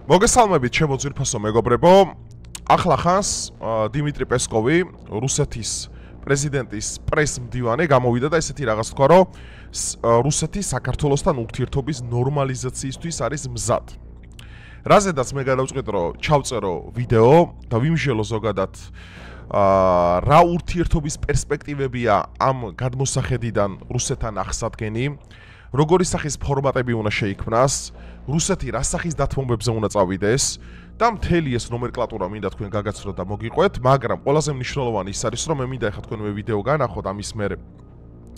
მოგესალმებით, ჩემო ძვირფასო მეგობრებო. ახლა ხანს დიმიტრი პესკოვი, რუსეთის პრეზიდენტის პრეს-მდივანი გამოვიდა და ესეთი რაღაც თქვა, რომ რუსეთი საქართველოსთან ურთიერთობის ნორმალიზაციისთვის არის მზად. რაზედაც მე გადავწყვიტე, რომ ჩავწერო ვიდეო და ვიმჟელო ზოგადად რა ურთიერთობის პერსპექტივებია ამ გადმოსახედიდან რუსეთთან ახსადგენი, როგორი სახის ფორმატები უნდა შეიქმნას, რუსეთი რა სახის დათმობებზე უნდა წავიდეს და მთელი ეს ნომენკლატურა მინდა თქვენ გაგაცნოთ და მოგიყვეთ, მაგრამ ყველაზე მნიშვნელოვანი ის არის, რომ მე მინდა ახლა თქვენ ვიდეო განახოთ ამის მერე,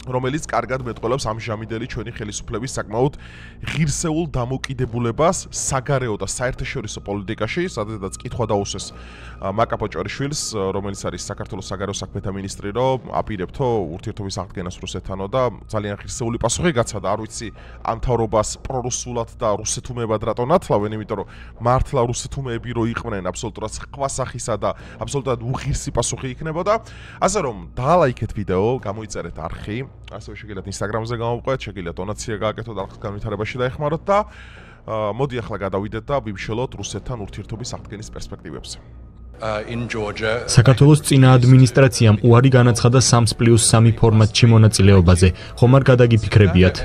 რომელიც კარგად მეტყველებს ამჟამიდელი ჩვენი ხელისუფლების საკმაოდ ღირსეულ დამოკიდებულებას საგარეო და საერთაშორისო პოლიტიკაში, სადაც კითხვა დაუსვეს მაკა პოჭორიშვილს, რომელიც არის საქართველოს საგარეო საქმეთა მინისტრი, რომ აპირებთო ურთიერთობის აღდგენას რუსეთთანო და ძალიან ღირსეული პასუხი გაცა და არ ვიცი ამ თავრობას პრორუსულად და რუსეთუმებად რატო ნათლავენ, იმიტომ რომ მართლა რუსეთუმეები რო იყვნენ აბსოლუტურად სხვა სახისა და აბსოლუტურად უღირსი პასუხი იქნებოდა. ასე რომ დაალაიქეთ ვიდეო, გამოიწერეთ არხი, ასევე შეგიძლიათ Instagram-ზე გამოვყვეთ, შეგიძლიათ დონაცია გააკეთოთ არხის განვითარებაში დაეხმაროთ და მოდი ახლა გადავიდეთ და ვიმშელოთ რუსეთთან ურთიერთობის აღდგენის პერსპექტივებზე. საქართველოს წინა ადმინისტრაციამ უარი განაცხადა 3+3 ფორმატში მონაწილეობაზე. ხომ არ გადაგიფიქრებიათ?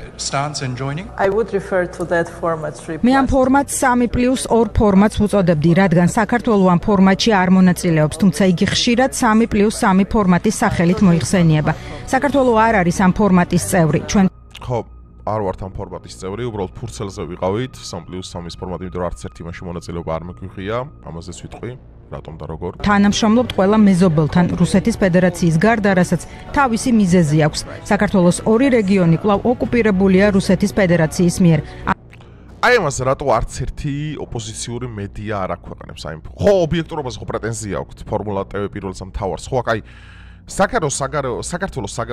მე ამ ფორმატს 3+2 ფორმატს უწოდებდი, რადგან საქართველო ამ ფორმატში არ მონაწილეობს, თუმცა იგი ხშირად 3+3 ფორმატის სახელით მოიხსენიება. საქართველო არ არის ამ ფორმატის წევრი. ჩვენ ხო, არ ვართ ამ ფორმატის წევრი, უბრალოდ ფურცელზე ვიყავით 3+3 ფორმატი, იმიტომ რომ არც ერთი მაშინ მონაწილეობა არ მეგვიხია, ამაზეც ვიტყვი. რატომ და როგორ? თანამშრომლობთ ყველა მეზობელთან რუსეთის ფედერაციის გარდა, რასაც თავისი მიზეზი აქვს. საქართველოს ორი რეგიონი კვლავ ოკუპირებულია რუსეთის ფედერაციის მიერ. აი ამას რატო არც ერთი ოპოზიციური მედია არ აქვეყნებს? აი ხო, ობიექტურობაზე ხო პრეტენზია აქვს ფორმულა TV პირველ სამთავარს. ხო, აი საქართველოს საგარეო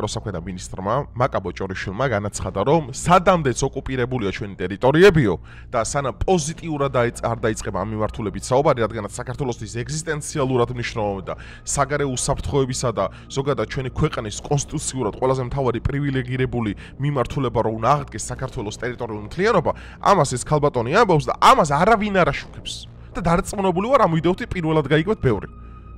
საქმეთა მინისტრმა მაკა პოჭორიშვილმა განაცხადა, რომ სადამდეც ოკუპირებულია ჩვენი ტერიტორიებიო და სანამ პოზიტიურად არ დაიწყება ამ მიმართულებით საუბარი, რადგანაც საქართველოსთვის ეგზისტენციალურად მნიშვნელოვანი და საგარეო უსაფრთხოებისა და ზოგადად ჩვენი ქვეყნის კონსტიტუციურად ყველაზე მთავარი პრივილეგირებული მიმართულება რომ უნდა აღდგეს საქართველოს ტერიტორიული მთლიანობა, ამას ეს ქალბატონი ამბობს და ამას არავინ არ აშუქებს. და დარწმუნებული ვარ ამ ვიდეოთი პირველად გაიგებთ ბევრი.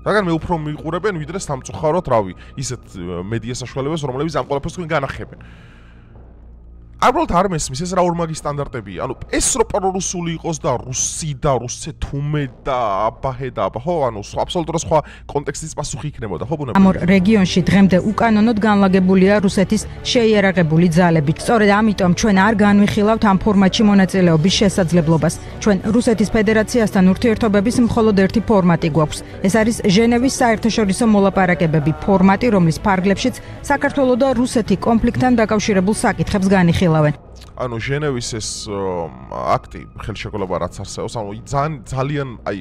რადგან მე უფრო მიყურებენ ვიდრე სამწუხაროდ რავი, ისეთ მედია საშუალებებს, რომლებიც ამ ყველაფერს თქვენ განახებენ. უბრალოდ არ მესმის ეს რა ორმაგი სტანდარტებია. ანუ ეს რო პრორუსული იყოს და რუსი და რუსეთუმე და აბაჰე და აბა, ხო, ანუ აბსოლუტურად სხვა კონტექსტის პასუხი იქნებოდა, ხო, ბუნება. ამ რეგიონში დღემდე უკანონოდ განლაგებულია რუსეთის შეიარაღებული ძალები. სწორედ ამიტომ ჩვენ არ განვიხილავთ ამ ფორმატში მონაწილეობის შესაძლებლობას. ჩვენ რუსეთის ფედერაციასთან ურთიერთობების მხოლოდ ერთი ფორმატი გვაქვს. ეს არის ჟენევის საერთაშორისო მოლაპარაკებები, ფორმატი, რომლის ფარგლებშიც საქართველო და რუსეთი კონფლიქტთან დაკავშირებულ საკითხებს განიხილავენ. ანუ ჟენევის ეს აქტი ხელშეკრულება რაც არსებობს, ანუ ძალიან აი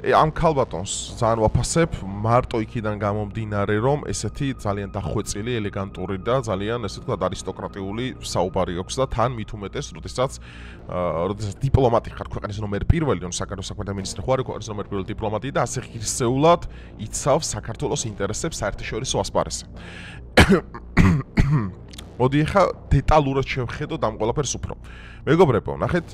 ამ ქალბატონს ძალიან ვაფასებ მარტო იქიდან გამომდინარე, რომ ესეთი ძალიან დახვეწილი, ელეგანტური და ძალიან ესე ვთქვათ არისტოკრატიული საუბარი აქვს და თან მით უმეტეს, როდესაც დიპლომატი ხარ ქვეყნის ნომერ პირველი, ანუ საგარეო საქმეთა მინისტრი ხარ ქვეყნის ნომერ პირველი დიპლომატი და ასე ღირსეულად იცავს საქართველოს ინტერესებს საერთაშორისო ასპარესზე. მოდი ახლა დეტალურად შევხედოთ ამ ყველაფერს უფრო. მეგობრებო, ნახეთ,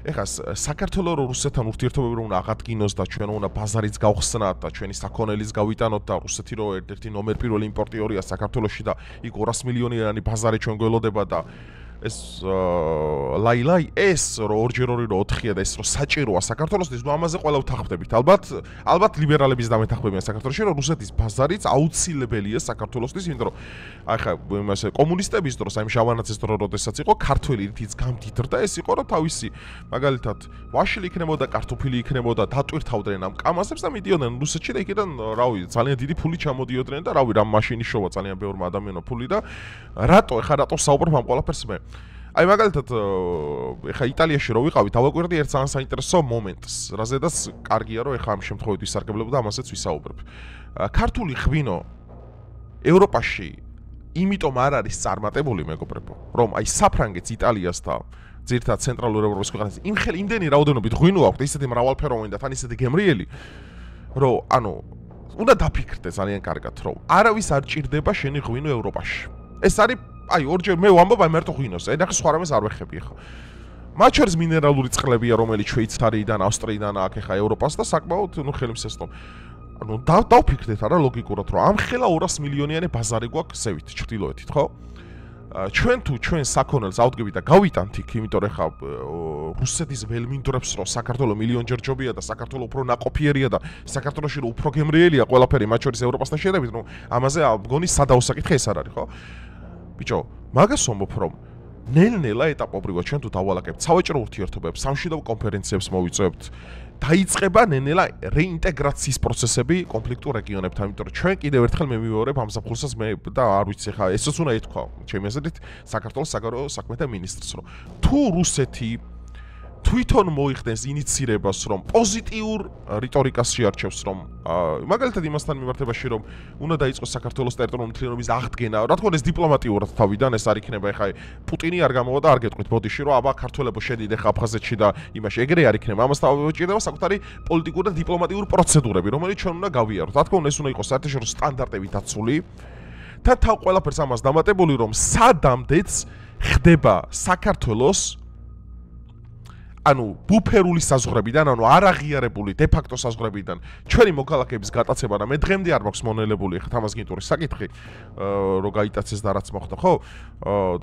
ეხლა საქართველოს რუსეთთან ურთიერთობები უნდა აღადგინოს და ჩვენ უნდა ბაზარიც გავხსნათ და ჩვენი საქონელიც გავიტანოთ და რუსეთი რო ერთ-ერთი ნომერ პირველი იმპორტიორია საქართველოში და იქ 200 მილიონიანი ბაზარი ჩვენ გველოდება და ეს ლაილაი ეს რო 2-2 რო 4-ია და ეს რო საჭიროა საქართველოსთვის, ნუ ამაზე ყველა ვთანხმდებით. ალბათ ლიბერალების დამეთანხმებიან საქართველოში, რომ რუსეთის ბაზარიც აუცილებელია საქართველოსთვის, იმიტომ რომ აი ხა იმასე კომუნისტების დროს, აი შავანაცის დრო როდესაც იყო ქართველი რითიც გამდიდრდა, ეს იყო რომ თავისი მაგალითად ვაშლი იქნებოდა, კარტოფილი იქნებოდა, დატვირთავდნენ ამ კამასებს და მიდიოდნენ რუსეთში და იქიდან რავი, ძალიან დიდი ფული ჩამოდიოდნენ და რავი, რამ მაშინ შოვა ძალიან ბევრმა ადამიანმა ფული და რატო საუბრობ ამ ყველაფერს მე? აი მაგალითად ეხა იტალიაში რო ვიყავით, დავაკვირდი ერთ ძალიან საინტერესო მომენტს, რაზედაც კარგია რომ ეხა ამ შემთხვევით ვისარგებლებ და ამასაც ვისაუბრებ. ქართული ღვინო ევროპაში იმიტომ არ არის წარმატებული, მეგობრებო, რომ აი საფრანგეთს, იტალიას და ძირითადად ცენტრალურ ევროპის ქვეყნებს იმდენი რაოდენობით ღვინო აქვს, ისეთი მრავალფეროვანი და თან ისეთი გემრიელი, რომ ანუ უნდა დაფიქრდე ძალიან კარგად, რომ არავის არ ჭირდება შენი ღვინო ევროპაში. ეს არის აი ორჯერ მე ვამბობ აი მარტო ღვინოს, ედახ სხვა რამეს არ ვეხები ხა. მათ შორის მინერალური წყლებია, რომელიც შვეიცარიიდან, ავსტრიიდან აქ ეხა ევროპას და საკმაოდ ხელმისაწვდომ. ანუ დავფიქრდეთ არა ლოგიკურად, რომ ამ ხელა 200 მილიონიანი ბაზარი გვაქვს ზევით, ჩრდილოეთით, ხო? ჩვენ თუ ჩვენ საქონელს ავდგებით და გავიტანთ იქ, იმიტომ რომ ეხა რუსეთის ველმინდვრებს რომ საქართველოს მილიონჯერ ჯობია და საქართველოს უფრო ნაყოფიერია და საქართველოში რომ უფრო გემრიელია ყველაფერი მათ შორის ევროპასთან შედარებით, ნუ ამაზე მგონი სადაუსაკითხე ეს არ არის, ხო? ბიჭო, მაგას ვამბობ, რომ ნელ-ნელა ეტაპობრივად ჩვენ თუ დავალაგებთ სავაჭრო ურთიერთობებს, სამშვიდობო კონფერენციებს მოვიწევთ, დაიწყება ნელ-ნელა რეინტეგრაციის პროცესები კონფლიქტურ რეგიონებთან, იმიტომ რომ ჩვენ კიდევ ერთხელ მე მივიორებ ამ საფხულსაც მე და არ ვიცი ხა ესეც უნდა ეთქვა, ჩემი აზრით, საქართველოს საგარეო საქმეთა მინისტრს, რომ თუ რუსეთი თვითონ მოიხდენს ინიცირებას, რომ პოზიტიურ რიტორიკას შეარჩევს, რომ მაგალითად იმასთან მიმართებაში, რომ უნდა დაიწყოს საქართველოს ტერიტორიული მთლიანობის აღდგენა, რა თქმა უნდა ეს დიპლომატიურად თავიდან ეს არ იქნება, ეხა პუტინი არ გამოვა და არ გეტყვით ბოდიში, რომ აბა ქართველებო შედით ეხა აფხაზეთში და იმაში, ეგრე არ იქნება, ამასთან უჭირდება საკუთარი პოლიტიკური და დიპლომატიური პროცედურები, რომელიც ჩვენ უნდა გავიაროთ. რა თქმა უნდა ეს უნდა იყოს საერთაშორისო სტანდარტებით დაცული და თავ ყველაფერს ამას დამატებული, რომ სადამდეც ხდება საქართველოს ანუ ბუფერული საზღვრებიდან, ანუ არაღიარებული დე-ფაქტო საზღვრებიდან ჩვენი მოქალაქეების გატაცება და მე დღემდე არ მაქვს მონელებული ხა თამას გინტურის საკითხი, რომ გაიტაცეს და რაც მოხდა, ხო?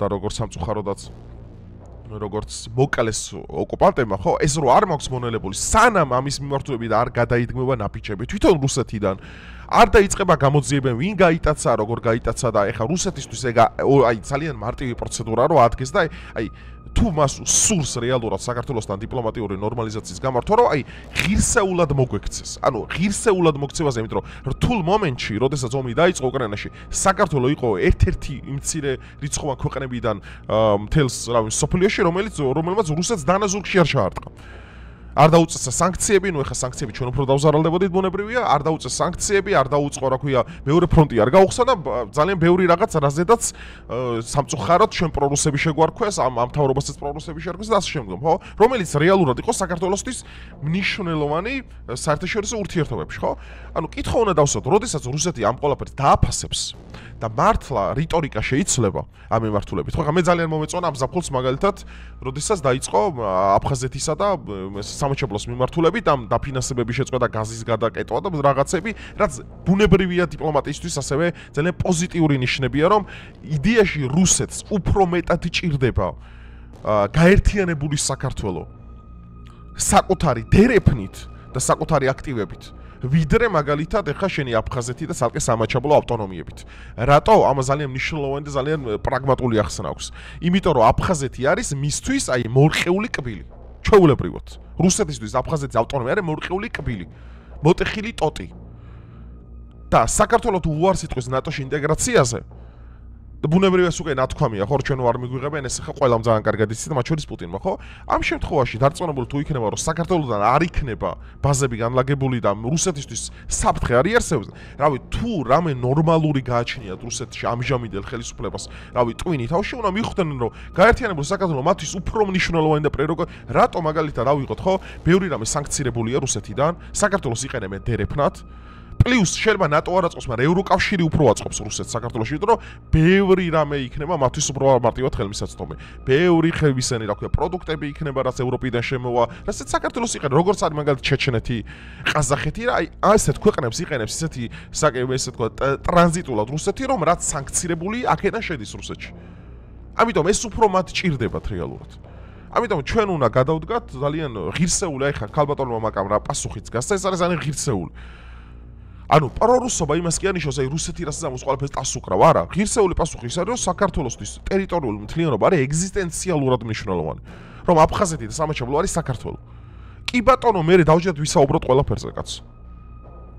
და როგორც სამწუხაროდაც როგორც მოკლეს ოკუპანტებმა, ხო? ეს რო არ მაქვს მონელებული, სანამ ამის მიმართულებით არ გადაიდგმება ნაფიჩები თვითონ რუსეთიდან, არ დაიწყება გამოძიებები, ვინ გაიტაცა, როგორ გაიტაცა და ეხა რუსეთისთვის ეგ აი ძალიან მარტივი პროცედურაა, რომ ადგეს და აი თუ მას სურს რეალურად საქართველოსთან დიპლომატიური ნორმალიზაციის გამართვა, რომ აი ღირსეულად მოგვექცეს. ანუ ღირსეულად მოქცევაზე, იმიტომ რომ რთულ მომენტში, როდესაც ომი დაიწყო უკრაინაში, საქართველო იყო ერთ-ერთი მცირე რიცხოვან ქვეყნებიდან მთელს სოფლიოში, რომელმაც რუსეთს დანაზურგში არ ჩაარტყა. არ დაუწესა სანქციები, ნუ ეხა სანქციები ჩვენ უფრო დავზარალდებოდით, ბუნებრივია, არ დაუწეს სანქციები, არ დაუწყო, რა ქვია, მეორე ფრონტი არ გაუხსნა და ძალიან ბევრი რაღაც რაზედაც სამწუხაროდ ჩვენ პრორუსები შეგვარქვეს, ამ მთავრობასაც პრორუსები შეარქვეს და ასე შემდგომ, ხო? რომელიც რეალურად იყო საქართველოსთვის მნიშვნელოვანი საერთაშორისო ურთიერთობებში, ხო? ანუ კითხვა უნდა დავსვათ, როდესაც რუსეთი ამ ყველაფერს დააფასებს და მართლა რიტორიკა შეიცვლება ამ მიმართულებით, ხო? მე ძალიან მომეწონა ამ ზაფხულს მაგალითად, როდესაც დაიწყო აფხაზეთისა და სამოჩაბლოს მიმართულებით ამ დაფინანსებები შეწყვეტა გაზის გადაკეტვა და რაღაცები, რაც ბუნებრივია დიპლომატიისთვის ასევე ძალიან პოზიტიური ნიშნებია, რომ იდეაში რუსეთს უფრო მეტად ჭირდება გაერთიანებული საქართველო საკუთარი დერეფნით და საკუთარი აქტივებით, ვიდრე მაგალითად ეხა შენი აფხაზეთი და ცალკე სამაჩაბლო ავტონომიებით. რატო? ამ ძალიან მნიშვნელოვანი და ძალიან პრაგმატული ახსნა აქვს. იმიტომ რომ აფხაზეთი არის მისთვის აი მორყეული კბილი. ჩვეულებრივად. რუსეთისთვის აფხაზეთის ავტონომია არის მორყეული კბილი. მოტეხილი ტოტი. და საქართველოს თუ უარს იტყვის ნატოში ინტეგრაციაზე და ბუნებრივია უკვე ნათქვამია, ხო, ჩვენ არ მიგვიღებენ ეს ხა ყველამ ძალიან კარგად იცით და მათ შორის პუტინმა, ხო? ამ შემთხვევაში დარწმუნებული თუ იქნება, რომ საქართველოსთან არ იქნება ბაზები განლაგებული და რუსეთისთვის საფრთხე არ იარსებებს, რავი, თუ რამე ნორმალური გააჩნიათ რუსეთში ამჟამინდელ ხელისუფლებას, რავი, ტვინი თავში უნდა მიხვდნენ, რომ გაერთიანებული საქართველო მათთვის უფრო მნიშვნელოვანი და რატო მაგალითად რა ვიღოთ, ხო? ბევრი რამე სანქცირებულია რუსეთიდან, საქართველოს იყენებენ დერეფნად. პლუს შეიძლება ნატო არ აწყობს, მაგრამ ევროკავშირი უფრო აწყობს რუსეთს საქართველოში, იმიტომ რომ ბევრი რამე იქნება მათთვის უფრო მარტივად ხელმისაწვდომი. ბევრი ხევისენი, რა ქვია, პროდუქტები იქნება, რაც ევროპიდან შემოვა, რასაც საქართველოს იყენებს, როგორც არის მაგალითად ჩეჩნეთი, ყაზახეთი, აი ასეთ ქვეყნებს იყენებს ისეთი ესე თქვა ტრანზიტულად რუსეთი, რომ რაც სანქცირებული აქედან შედის რუსეთში. ამიტომ ეს უფრო მათ ჭირდებათ რეალურად. ამიტომ ჩვენ უნდა გადავდგათ ძალიან ღირსეული, აი ხა ქალბატონმა მაკამ რა პასუხიც გასცა, ეს არის ძალიან ღირსეული. ანუ პრორუსობა იმას კი ანიშნავს, აი რუსეთი რასაც ამოს ყველაფერს დასუკრავ, არა, ღირსეული პასუხი ის არის, რომ საქართველოსთვის ტერიტორიული მთლიანობა არის ეგზისტენციალურად მნიშვნელოვანი, რომ აფხაზეთი და სამაჩაბლო არის საქართველო. კი ბატონო, მე დავჯერდ ვისაუბროთ ყველაფერზე, კაცო.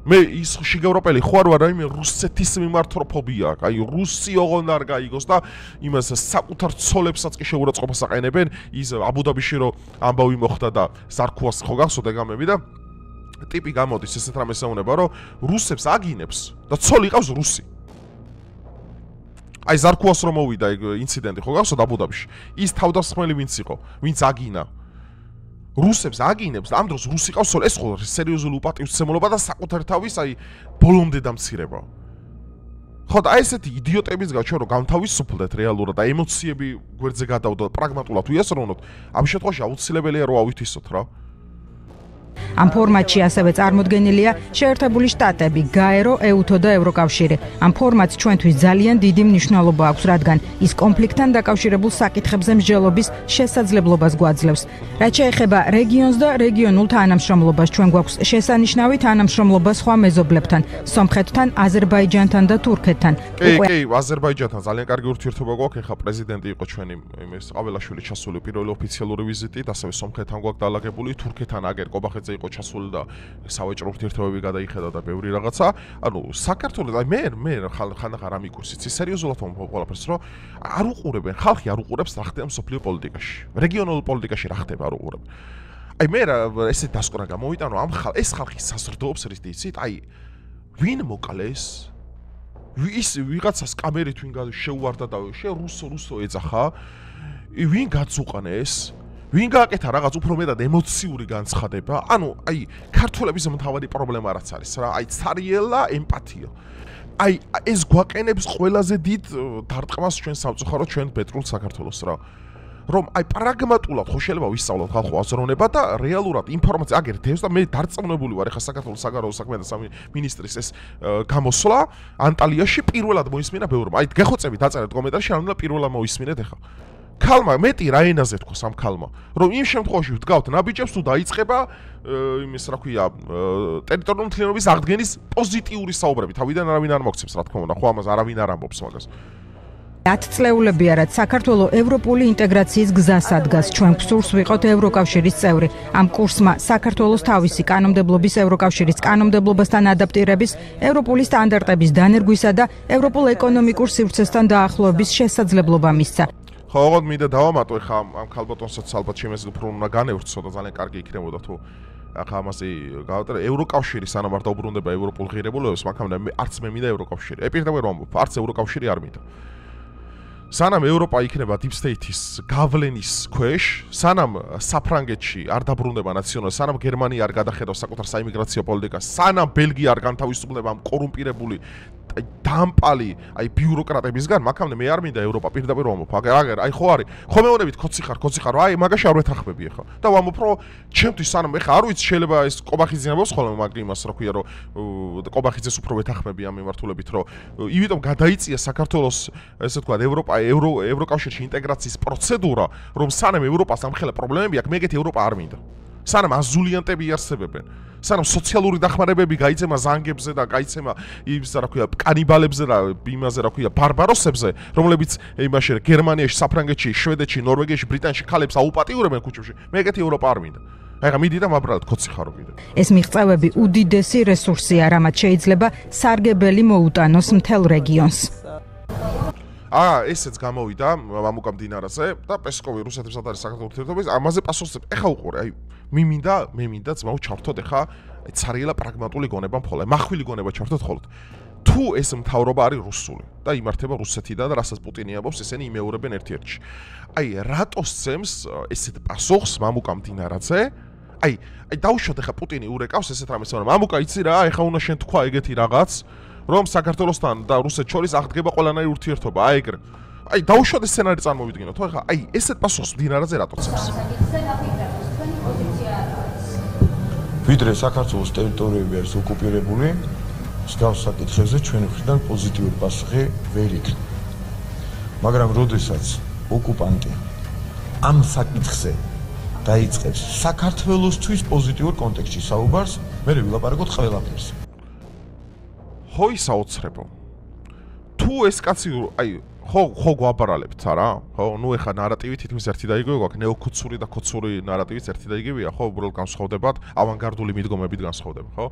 მე ის შიგევროპელი ხო არ ვარ, რაიმე რუსეთის მიმართროფობია აქვს, აი რუსი ოღონდ არ გაიგოს და იმას საკუთარ ცოლებსაც კი შეურაცხყოფას აყენებენ, ის აბუდაბიში რომ ამბავი მოხდა და ზარქუას ხო გახსოვდა გამები და ტიპი გამოდის ესეთ რამეს ეუბნება, რომ რუსებს აგინებს და ცოლი ყავს რუსი. აი ზარქუას რომ მოვიდა ეგ ინციდენტი ხო გახსოვთ აბუდაბიში. ის თავდასხმელი ვინც იყო, ვინც აგინა. რუსებს აგინებს და ამ დროს რუსი ყავს ცოლი, ეს ხო სერიოზული უპატივისცემულობა და საკუთარ თავის აი ბოლომდე დამცირება. ხო და ესეთი იდიოტებისგან ჩვენ რომ გამთავისუფლდეთ რეალურად და ემოციები გვერდზე გადავდოთ, პრაგმატულად უიასროვნოთ, ამ შემთხვევაში აუცილებელია რომ ავითვისოთ რა. ამ ფორმატში ასევე წარმოდგენილია შეერთებული შტატები, გაერო, ეუთო და ევროკავშირი. ამ ფორმატს ჩვენთვის ძალიან დიდი მნიშვნელობა აქვს, რადგან ის კონფლიქტთან დაკავშირებულ საკითხებზე მსჯელობის შესაძლებლობას გვაძლევს. რაც შეეხება რეგიონს და რეგიონულ თანამშრომლობას, ჩვენ გვაქვს შესანიშნავი თანამშრომლობა სხვა მეზობლებთან, სომხეთთან, აზერბაიჯანთან და თურქეთთან. კი, აზერბაიჯანთან ძალიან კარგი ურთიერთობა გვაქვს. ეხლა პრეზიდენტი იყო ჩვენი იმის ყაველაშვილი ჩასული პირველი ოფიციალური ვიზიტით, ასევე სომხეთთან გვაქვს დალაგებული, თურქეთთან აგერ ყობახეთზე იყო ჩასული და სავაჭრო ურთიერთობები გადაიხედა და ბევრი რაღაცა. ანუ საქართველოს აი მე ხანდახან რა მიგურს იცი სერიოზულად ვამბობ ყველაფერს რომ არ უყურებენ ხალხი არ უყურებს რა ხდება მსოფლიო პოლიტიკაში. რეგიონულ პოლიტიკაში რა ხდება არ უყურებენ. აი მე ესე დასკვნა გამოვიტანო ამ ეს ხალხი საზრდოობს რითიც აი ვინ მოკლეს ის ვიღაცას კამერით ვინ შეუვარდა და რუსო ეძახა ვინ გაწუყნეს ვინ გააკეთა რაღაც უფრო მეტად ემოციური განცხადება ანუ აი ქართველების მთავარი პრობლემა რაც არის რა აი ცარიელა ემპათია აი ეს გვაყენებს ყველაზე დიდ დარტყმას ჩვენ სამწუხაროდ ჩვენ პეტრულ საქართველოს რა რომ აი პრაგმატულად ხო შეიძლება ვისწავლოთ ხალხო აზროვნება და რეალურად ინფორმაცია აგერ დევს და მე დარწმუნებული ვარ ეხლა საქართველოს საგარეო საქმეთა მინისტრის ეს გამოსვლა ანტალიაში პირველად მოისმინა ბევრმა აი გეხოცებით დაწერეთ კომენტარში რა უნდა პირველად მოისმინეთ ეხლა ქალმა მეტი რა ენაზე თქოს ამ ქალმა რომ იმ შემთხვევაში ვდგავთ ნაბიჯებს თუ დაიწყება იმის რა ქვია ტერიტორიული მთლიანობის აღდგენის პოზიტიური საუბრები თავიდან არავინ არ მოგცემს რა თქმა უნდა ხო ამას არავინ არ ამბობს მაგას 10 წლეულებია რაც საქართველოს ევროპული ინტეგრაციის გზას ადგას ჩვენ გსურს ვიყოთ ევროკავშირის წევრი ამ კურსმა საქართველოს თავისი კანონმდებლობის ევროკავშირის კანონმდებლობასთან ადაპტირების ევროპული სტანდარტების დანერგვისა და ევროპულ ეკონომიკურ სივრცესთან დაახლოების შესაძლებლობა მისცა ხო ოღონდ მინდა დავამატო ეხლა ამ ქალბატონსაც ალბათ შემეძლო უფრო უნდა განევრცო და ძალიან კარგი იქნებოდა თუ ახლა ამაზე გავატარე ევროკავშირი სანამ არ დაუბრუნდება ევროპულ ღირებულებებს მაგამდე არც მე მინდა ევროკავშირი ეპირდები რომ ამბობ არც ევროკავშირი არ მინდა სანამ ევროპა იქნება deep state-ის გავლენის ქვეშ, სანამ საფრანგეთში არ დაბრუნდება ნაციონალიზმი, სანამ გერმანია არ გადახედავს საკუთარ საიმიგრაციო პოლიტიკას, სანამ ბელგია არ განთავისუფლდება ამ კორუმპირებული დამპალი აი ბიუროკრატებისგან, მაგამდე მე არ მინდა ევროპა პირდაპირ ვამბობ. აგერ აი ხო არის, ხო მეუბნებით კოცი ხარ, აი მაგაში არ ვეთანხმები ახლა. და ვამბობ რომ ჩემთვის სანამ ახლა არ ვიცი შეიძლება ეს ყობახიძე ამბობს ხოლმე მაგ იმას რა ქვია რომ ყობახიძეს უფრო ვეთანხმები ამ მიმართულებით რომ იმიტომ გადაიწია საქართველოს ესე თქვა ევროპა ევროკავშირში ინტეგრაციის პროცედურა, რომ სანამ ევროპას ამხელა პრობლემები აქვს, მეგეთი ევროპა არ მინდა. სანამ აზულიანტები არსებობენ, სანამ სოციალური დახმარებები გაიცემა ზანგებზე და გაიცემა იმის რა ქვია კანიბალებზე და იმაზე რა ქვია ბარბაროსებზე, რომლებიც იმაში გერმანიაში, საფრანგეთში, შვედეთში, ნორვეგიაში, ბრიტანეთში ქალებს აუპატიურებენ ქუჩებში, მეგეთი ევროპა არ მინდა. აიღა მიდი და მაბრალად კოცი ხარო მინდა. ეს მიღწევები უდიდესი რესურსია, რამაც შეიძლება სარგებელი მოუტანოს მთელ რეგიონს. ესეც გამოვიდა მამუკა მდინარაზე და პესკოვი რუსეთებსაც არის საქართველოს ურთიერთობების ამაზე პასუხს ეხა უყურე აი მე მინდა ძმაო ჩავთოთ ეხა ცარიელა პრაგმატული გონება მხოლოდ მახვილი გონება ჩავთოთ მხოლოდ თუ ეს მთავრობა არის რუსული და იმართება რუსეთიდან და რასაც პუტინი ამბობს ესენი იმეორებენ ერთ-ერთში აი რატო სცემს ესეთ პასუხს მამუკა მდინარაზე აი დაუშვათ ეხა პუტინი ურეკავს ესეთ რამეს მამუკა იცი რა ეხა უნდა შენ თქვა ეგეთი რაღაც რომ საქართველოსთან და რუსეთს შორის აღდგება ყველანაირი ურთიერთობა, აი ეგრე. აი დაუშვათ ეს სცენარი წარმოვიდგინოთ, ხო ეხლა აი ესეთ პასუხს მდინარაზე რატო ცემს? ვიდრე საქართველოს ტერიტორიები არის ოკუპირებული, მსგავს საკითხებზე ჩვენი მხრიდან პოზიტიური პასუხი ვერ იქნება. მაგრამ როდესაც ოკუპანტი ამ საკითხზე დაიწყებს საქართველოსთვის პოზიტიურ კონტექსტში საუბარს, მე ვილაპარაკოთ ყველაფერს. ხო ისაოცრებო. თუ ეს კაცი აი ხო გვაბარალებთ არა? ხო, ნუ ეხა ნარატივი თითქმის ერთი და იგივე გვაქვს, ნეოკოცური და კოცური ნარატივიც ერთი და იგივეა, ხო, უბრალოდ განსხვავდებათ, ავანგარდული მიდგომებით განსხვავდება, ხო?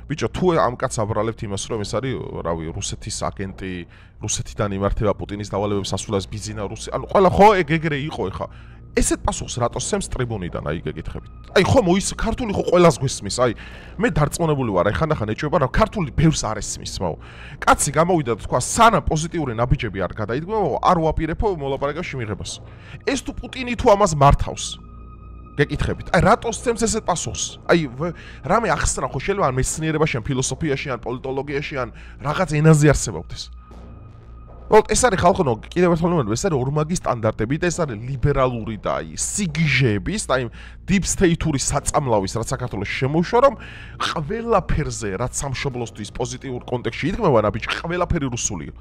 ბიჭო, თუ ამ კაცს აბრალებთ იმას, რომ ეს არის, რავი, რუსეთის აგენტი, რუსეთიდან იმართება პუტინის დავალებებს ასულას ბიზინა რუსი, ანუ ყველა ხო ეგრე იყო ეხა. ესეთ პასუხს რატო სცემს ტრიბუნიდან აი გეკითხებით. აი ხო მოის ქართული ხო ყველას გვესმის, აი მე დარწმუნებული ვარ, აი ხანდახან ეჭვება რა ქართული ბევრს არ ესმის, მაო. კაცი გამოვიდა და თქვა სანამ პოზიტიური ნაბიჯები არ გადაიდგება, არ ვაპირებო მოლაპარაკებაში მიღებას. ეს თუ პუტინი თუ ამას მართავს. გეკითხებით. აი რატო სცემს ესეთ პასუხს? აი რამე ახსნა ხო შეიძლება ან მეცნიერებაში, ან ფილოსოფიაში, ან პოლიტოლოგიაში, ან რაღაც ენაზე არსებობდეს. უბრალოდ ეს არის ხალხო, კიდევ ერთხელ ვიმეორებ, ეს არის ორმაგი სტანდარტები და ეს არის ლიბერალური და აი სიგიჟეების და აი deep state-ური საწამლავის, რაც საქართველოს შემოუშვა, რომ ყველაფერზე, რაც სამშობლოსთვის პოზიტიურ კონტექსტში იდგმება, ნაბიჯ, ყველაფერი რუსულია.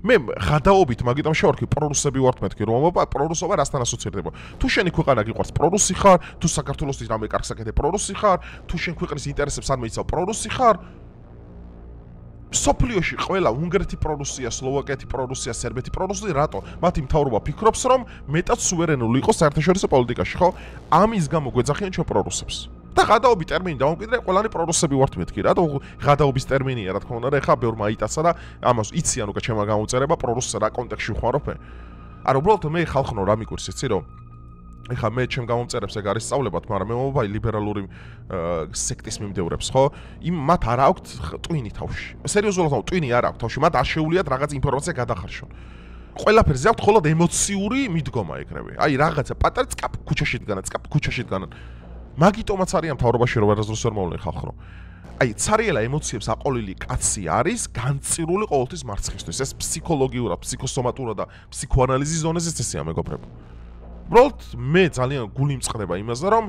მე ღადაობით მაგიტომ შევარქვი პრორუსები ვართ მეთქი რომ პრორუსობა რასთან ასოცირდება. თუ შენი ქვეყანა გიყვარს პრორუსი ხარ, თუ საქართველოსთვის რამე კარგს აკეთებ პრორუსი ხარ, თუ შენ ქვეყნის ინტერესებს არ მეიცავ პრორუსი ხარ. სოფლიოში ყველა უნგრეთი პრორუსია, სლოვაკეთი პრორუსია, სერბეთი პრორუსი, რატო? მათი მთავრობა ფიქრობს, რომ მეტად სუვერენული იყოს საერთაშორისო პოლიტიკაში, ხო? ამის გამო გვეძახიან ჩვენ პრორუსებს. და ღადაობის ტერმინი დავამკვიდრე, ყველანი პრორუსები ვართ მეთქი, რა? ღადაობის ტერმინია, რა თქმა უნდა, და ეხა ბევრმა აიტაცა და ამას იციან უკვე ჩემმა გამოუწერება პრორუსს რა კონტექსტში ვხმარობ მე. არა, უბრალოდ მე ხალხნო რა მიგვირს, იცი რომ ეხა მე ჩემ გამომწერებს ეგ არის სწავლებად, მაგრამ მე მომბაი ლიბერალური სექტის მიმდევრებს, ხო? მათ არ აქვთ ტვინი თავში. სერიოზულად, ტვინი არ აქვთ თავში, მათ არ შეუულიათ რაღაც ინფორმაცია გადახარშონ. ყველაფერზე აქვთ მხოლოდ ემოციური მიდგომა ეგრევე. აი რაღაცა პატარა წკაპ ქუჩაში დგანან, წკაპ ქუჩაში დგანან. მაგიტომაც არიან მთავრობაში რომ ვერასდროს ვერ მოვლენ ხალხო. აი ცარიელა ემოციებს აყოლილი კაცი არის განწირული ყოველთვის მარცხისთვის. ეს ფსიქოლოგიურად, ფსიქოსომატურად და ფსიქოანალიზის ზონაზე წესია მეგობრებო. უბრალოდ მე ძალიან გული მწყდება იმაზე რომ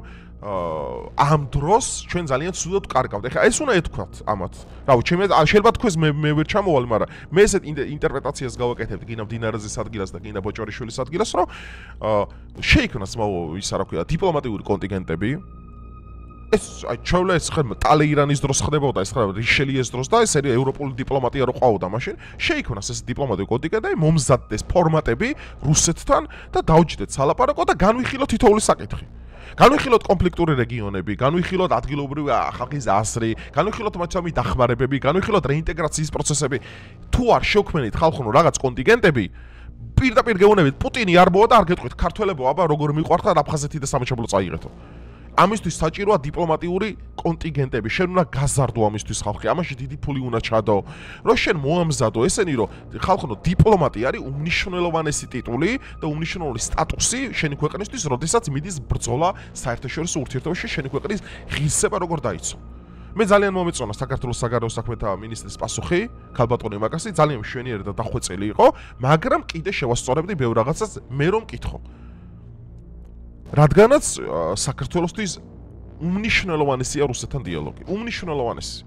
ამ დროს ჩვენ ძალიან ცუდად ვკარგავთ. ეხლა ეს უნდა ეთქვათ ამათ. რავი, ჩემი შეიძლება თქვეს მე ვერ ჩამოვალი, მაგრამ მე ესეთ ინტერპრეტაციას გავაკეთებ გინდა მდინარეზე ადგილას და გინდა ბოჭორიშვილის ადგილას, რომ შეიქმნას ისა რა ქვია, დიპლომატიური კონტინგენტები. ეს აი ჩავლა ეს ხომ ტალეირანის დროს ხდებოდა, ეს ხდება რიშელიეს დროს და ეს არის ევროპული დიპლომატია რო ყავდა მაშინ. შეიქმნას ეს დიპლომატიური კონტინგენტი, მომზადდეს ფორმატები რუსეთთან და დაუჯდეთ სალაპარაკო და განვიხილოთ თითოეული საკითხი. განვიხილოთ კონფლიქტური რეგიონები, განვიხილოთ ადგილობრივი ხალხის აზრი, განვიხილოთ მათი დახმარებები, განვიხილოთ რეინტეგრაციის პროცესები. თუ არ შევქმნით ხალხო რაღაც კონტინგენტები, პირდაპირ გეუბნებით პუტინი არ მოვა და არ გეტყვით ქართველებო, აბა როგორ მიყვართ და აფხაზეთი და სამშობლო წაიღეთო. ამისთვის საჭიროა დიპლომატიური კონტინგენტები. შენ უნდა გაზარდო ამისთვის ხალხი, ამაში დიდი ფული უნდა ჩადო. რომ შენ მოამზადო ესენი, რომ ხალხო დიპლომატი არის უმნიშვნელოვანესი ტიტული და უმნიშვნელოვანესი სტატუსი შენი ქვეყნისთვის, როდესაც მიდის ბრძოლა საერთაშორისო ურთიერთობებში შენი ქვეყნის ღირსება როგორ დაიცვა. მე ძალიან მომეწონა საქართველოს საგარეო საქმეთა მინისტრის პასუხი, ქალბატონი მაკასი, ძალიან მშვენიერი და დახვეწილი იყო, მაგრამ კიდე შევასწორებდი ბევრ რაღაცას მე რომ მკითხო. რადგანაც საქართველოსთვის უმნიშვნელოვანესია რუსეთთან დიალოგი. უმნიშვნელოვანესი.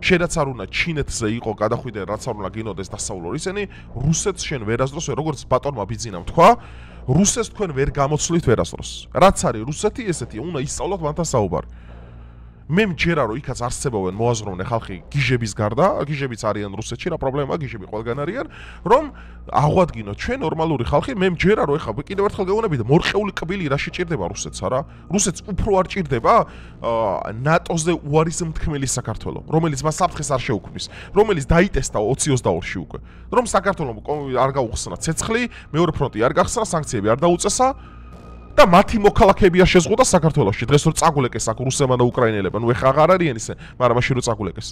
შედაც არ უნდა ჩინეთზე იყო გადახვიდე, რაც არ უნდა გინოდეს დასავლურ ისენი, რუსეთს შენ ვერასდროს როგორც ბატონმა ბიძინამ თქვა, რუსეთს თქვენ ვერ გამოცვლით ვერასდროს. რაც არის რუსეთი, ესეთი უნდა ისწავლოთ მანთან საუბარი. მე მჯერა რომ იქაც არსებობენ მოაზროვნე ხალხი გიჟების გარდა, გიჟებიც არიან რუსეთში, რა პრობლემაა, გიჟები ყველგან არიან, რომ აღვადგინოთ ჩვენ ნორმალური ხალხი, მე მჯერა რომ ეხლა კიდევ ერთხელ გეუბნებით, მორყეული კბილი რა შეჭirdება რუსეთს, არა? რუსეთს უფრო არ ჭirdება ნატოზე უარის მთქმელი საქართველო, რომელიც მას საფრთხეს არ შეუქმნის, რომელიც დაიტესტა 2022-ში უკვე, რომ საქართველოს არ გაუხსნა ცეცხლი, მეორე ფრონტი არ გახსნა, სანქციები არ დაუწესა. და მათი მოქალაქეებია შეზღუდა საქართველოში. დღეს რომ წაგულეკეს აქ რუსებმა და უკრაინელებმა, ნუ ეხა აღარ არიან ისე, მაგრამ მაშინ რომ წაგულეკეს.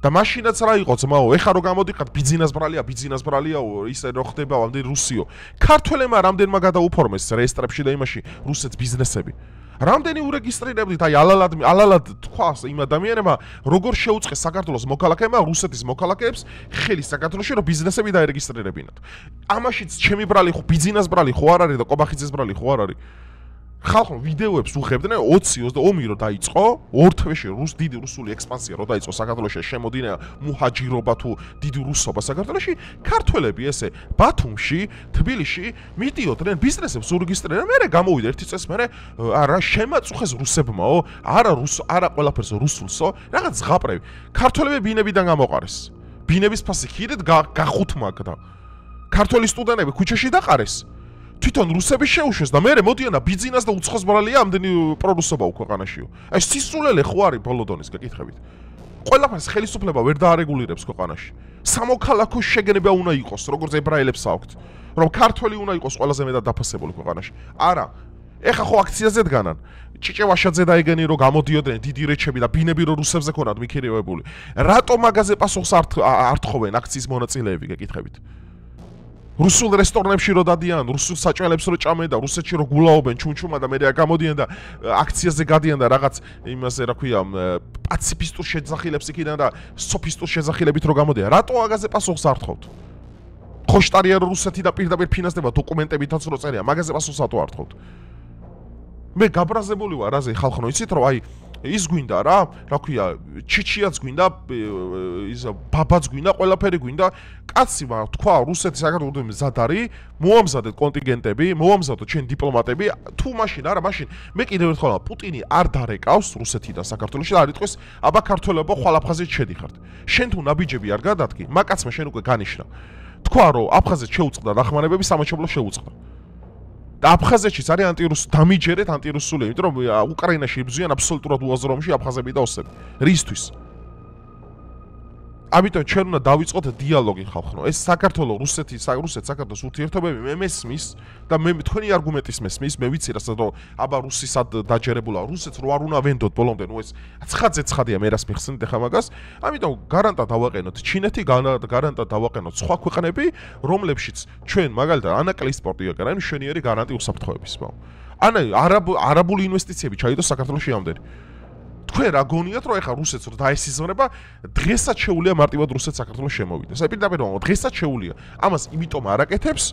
და მაშინაც რა იყო ძმაო, ეხა რომ გამოდიყავთ ბიძინასბრალიაო, ისე რო ხდება ამდენი რუსიო. ქართველებმა რამდენმა გადაუფორმეს რეესტრებში და იმაში რუსეთს ბიზნესები. რამდენი ურეგისტრირებდით, აი ალალად თქვას იმ ადამიანებმა, როგორ შეუწყეს საქართველოს მოქალაქეებმა რუსეთის მოქალაქეებს ხელი საქართველოში რომ ბიზნესები დაერეგისტრირებინათ. ამაშიც ჩემი ბრალი ხო ბიზნეს ბრალი ხო არ არის და კობახიძის ბრალი ხო არ არის. ხალხო ვიდეოებს უღებდნენ 20-20 ომი რო დაიწყო, ორ თვეში დიდი რუსული ექსპანსია რო დაიწყო საქართველოში, შემოდინა მუჰაჯირობა თუ დიდი რუსობა საქართველოში, ქართველები ესე ბათუმში, თბილისში მიდიოდნენ ბიზნესებს ურეგისტრირებდნენ, მერე გამოვიდა ერთი წელს მერე არა შემაწუხეს რუსებმაო, არა ყველაფერს რუსულსო, რაღაც ზღაპრები. ქართველები ბინებიდან გამოყარეს. ბინების ფასი ხიდით გახუთმაგდა. ქართველი სტუდენტები ქუჩაში დაყარეს. თვითონ რუსები შეუშვეს და მერე მოდიან და ბიზნეს და უცხოს ბრალია ამდენი პროდუსობა ქვეყანაშიო. აი სისულელე ხო არის ბოლო დონის გაკითხებით. ყველაფერს ხელისუფლება ვერ დაარეგულირებს ქვეყანაში. სამოქალაქო შეგნება უნდა იყოს, როგორც ებრაელებს აქვთ, რომ ქართველი უნდა იყოს ყველაზე მეტად დაფასებული ქვეყანაში. არა. ეხა ხო აქციაზე დგანან. ჭიჭევაშაძე და ეგენი რომ გამოდიოდნენ დიდი რეჩები და ბინები რო რუსებზე ქონათ მიქირევებული. რატომ მაგაზე პასუხს არ თხოვენ აქციის მონაწილეები გაკითხებით? რუსულ რესტორნებში რო დადიან, რუსულ საჭმელებს რო ჭამენ და რუსეთში რო გულაობენ ჩუმჩუმა და მერე გამოდიან და აქციაზე გადიან და რაღაც იმაზე რა ქვია პაციფისტურ შეძახილებს იქიდან და სოფისტურ შეძახილებით რო გამოდიან. რატო აგაზე პასუხს არ თხოვთ? ხოშტარია რუსეთი და პირდაპირ ფინანსდება დოკუმენტებითაც რო წერია, მაგაზე პასუხს ატო არ თხოვთ. მე გაბრაზებული ვარ რაზე ხალხო, იცით რომ აი ის გვინდა რა ქვია, ჩიჩიაც გვინდა, ის ბაბაც გვინდა, ყველაფერი გვინდა. კაცი თქვა რუსეთი საქართველოს მზად არის, მოამზადეთ კონტინგენტები, მოამზადოთ ჩვენ დიპლომატები, თუ მაშინ არა, მაშინ მე კიდევ ერთხელ პუტინი არ დარეკავს რუსეთიდან საქართველოში და არ იტყვის, აბა ქართველებო ხვალ აფხაზეთში შედიხართ. შენ თუ ნაბიჯები არ გადადგი, მაკაცმა შენ უკვე განიშნა. თქვა რომ აფხაზეთს შეუწყდა ნახმარებები, სამაჩაბლო შეუწყდა. და აფხაზეთშიც არის ანტირუსული, დამიჯერეთ ანტირუსული, იმიტომ რომ უკრაინაში იბრძვიან აბსოლუტურად უაზრო ომში აფხაზები და ოსები. რისთვის? ამიტომ ჩვენ უნდა დავიწყოთ დიალოგი ხალხო. ეს საქართველოს რუსეთ-საქართველოს ურთიერთობები მე მესმის და მე თქვენი არგუმენტის მესმის, მე ვიცი რასაც რომ აბა რუსისად დაჯერებულა, რუსეთს რო არ უნდა ვენდოთ ბოლომდე, ნუ ეს ცხადია მე რას მიხსენით ახლა მაგას. ამიტომ გარანტად დავაყენოთ ჩინეთი, გარანტად დავაყენოთ სხვა ქვეყნები, რომლებშიც ჩვენ მაგალითად ანაკლიის სპორტი აკრა, იმ მშვენიერი გარანტი უსაფრთხოების მაო. არაბული ინვესტიციები ჩაიდოს საქართველოში ამდენი. თქვენ რა გონიათ რომ ეხა რუსეთს რო დაესიზმრება, დღესაც შეუულია მარტივად რუსეთს საქართველოს შემოვიდეს. აი პირდაპირ რომ დღესაც შეუულია. ამას იმიტომ არ აკეთებს,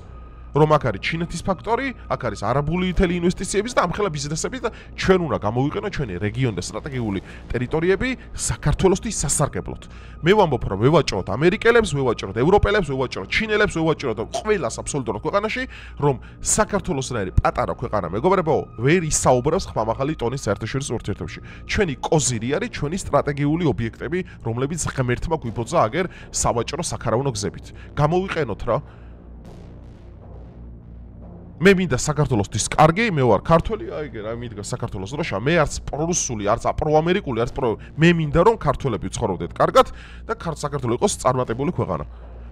რომ აქ არის ჩინეთის ფაქტორი, აქ არის არაბული თელი ინვესტიციების და ამხელა ბიზნესები და ჩვენ უნდა გამოვიყენოთ ჩვენი რეგიონი და სტრატეგიული ტერიტორიები საქართველოსთვის სასარგებლოდ. მე ვამბობ რომ ვევაჭროთ ამერიკელებს, ვევაჭროთ ევროპელებს, ვევაჭროთ ჩინელებს, ვევაჭროთ ყველას აბსოლუტურად ქვეყანაში, რომ საქართველოსნაირი პატარა ქვეყანა მეგობრებო, ვერ ისაუბრებს ხმამაღალი ტონის საერთაშორისო ურთიერთობებში. ჩვენი კოზირი არის ჩვენი სტრატეგიული ობიექტები, რომლებიც ღმერთმა გვიბოძა აგერ სავაჭრო საქარავნო გზებით. გამოვიყენოთ რა. მე მინდა საქართველოსთვის კარგი, მე ვარ ქართველი, აი მიდგა საქართველოს დროშა, მე არც პრორუსული, არც აპროამერიკული, არც მე მინდა რომ ქართველები ცხოვრობდეთ კარგად და საქართველოს იყოს წარმატებული ქვეყანა.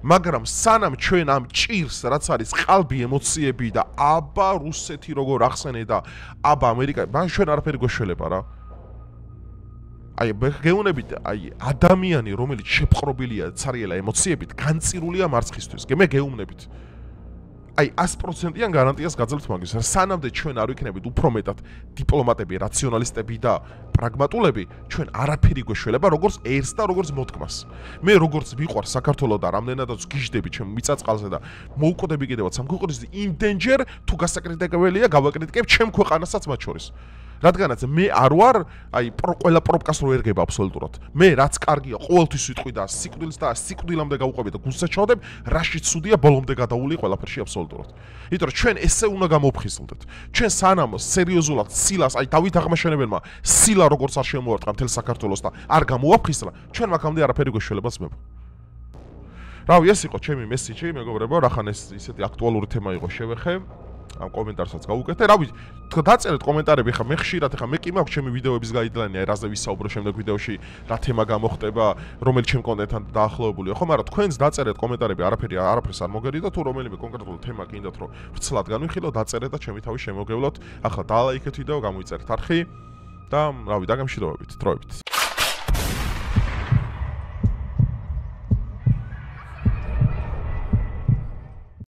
მაგრამ სანამ ჩვენ ამ ჭირს, რაც არის ყალბი ემოციები და აბა რუსეთი როგორ ახსენე და აბა ამერიკა, მან ჩვენ არაფერი გვეშველება რა. აი გეუნებით, აი ადამიანი, რომელიც შეპყრობილია ცარიელა ემოციებით, განწირულია მარცხისთვის. მე გეუნებით. აი 100%-იან გარანტიას გაძლევთ მაგის. სანამდე ჩვენ არ ვიქნებით უფრო მეტად დიპლომატები, რაციონალისტები და პრაგმატულები, ჩვენ არაფერი გვეშველება, როგორც ერს და როგორც მოდგმას. მე როგორც მიყვარ საქართველოს და რამდენადაც გიждები ჩემ მიწაწყალზე და მოუკვდები კიდევაც ამ ქვეყნის იმდენჯერ თუ გასაკრიტიკებელია, გავაკრიტიკებ ჩემ ქვეყანასაც მათ შორის. რადგანაც მე არ ვარ, აი ყველა პროპკას რო ერგება აბსოლუტურად. მე რაც კარგია, ყოველთვის ვიტყვი და სიკვდილს და სიკვდილამდე გავუყვები და გულს ჩავდებ, რაშიც ცუდია ბოლომდე გადაული ყველაფერში აბსოლუტურად. იმიტომ რომ ჩვენ ესე უნდა გამოვფხიზლდეთ. ჩვენ სანამ სერიოზულად სილას, აი დავით აღმაშენებელმა სილა როგორც არ შემოარტყა მთელ საქართველოს და არ გამოვაფხიზლა, ჩვენ მაგამდე არაფერი გვეშველებას მე. რავი, ეს იყო ჩემი მესიჯი, მეგობრებო, რახან ეს ისეთი აქტუალური თემა იყო შევეხე. ამ კომენტარსაც გავუკეთე. რავი, დაწერეთ კომენტარები, ხა მე ხშირად ხა მე კი მაქვს ჩემი ვიდეოების გაიდლანი, აი რაზე ვისაუბრო შემდეგ ვიდეოში, რა თემა გამოხდება, რომელიც ჩემ კონტენტთან დაახლოებულია, ხო, მაგრამ თქვენს დაწერეთ კომენტარები, არაფერს არ მოგერიდო, თუ რომელიმე კონკრეტული თემა გინდათ რომ ვრცლად განვიხილოთ, დაწერეთ და ჩემი თავი შემოგევლოთ. ახლა დალაიქეთ ვიდეო, გამოიწერეთ არხი და რავი, დაგემშვიდობებით, დროებით.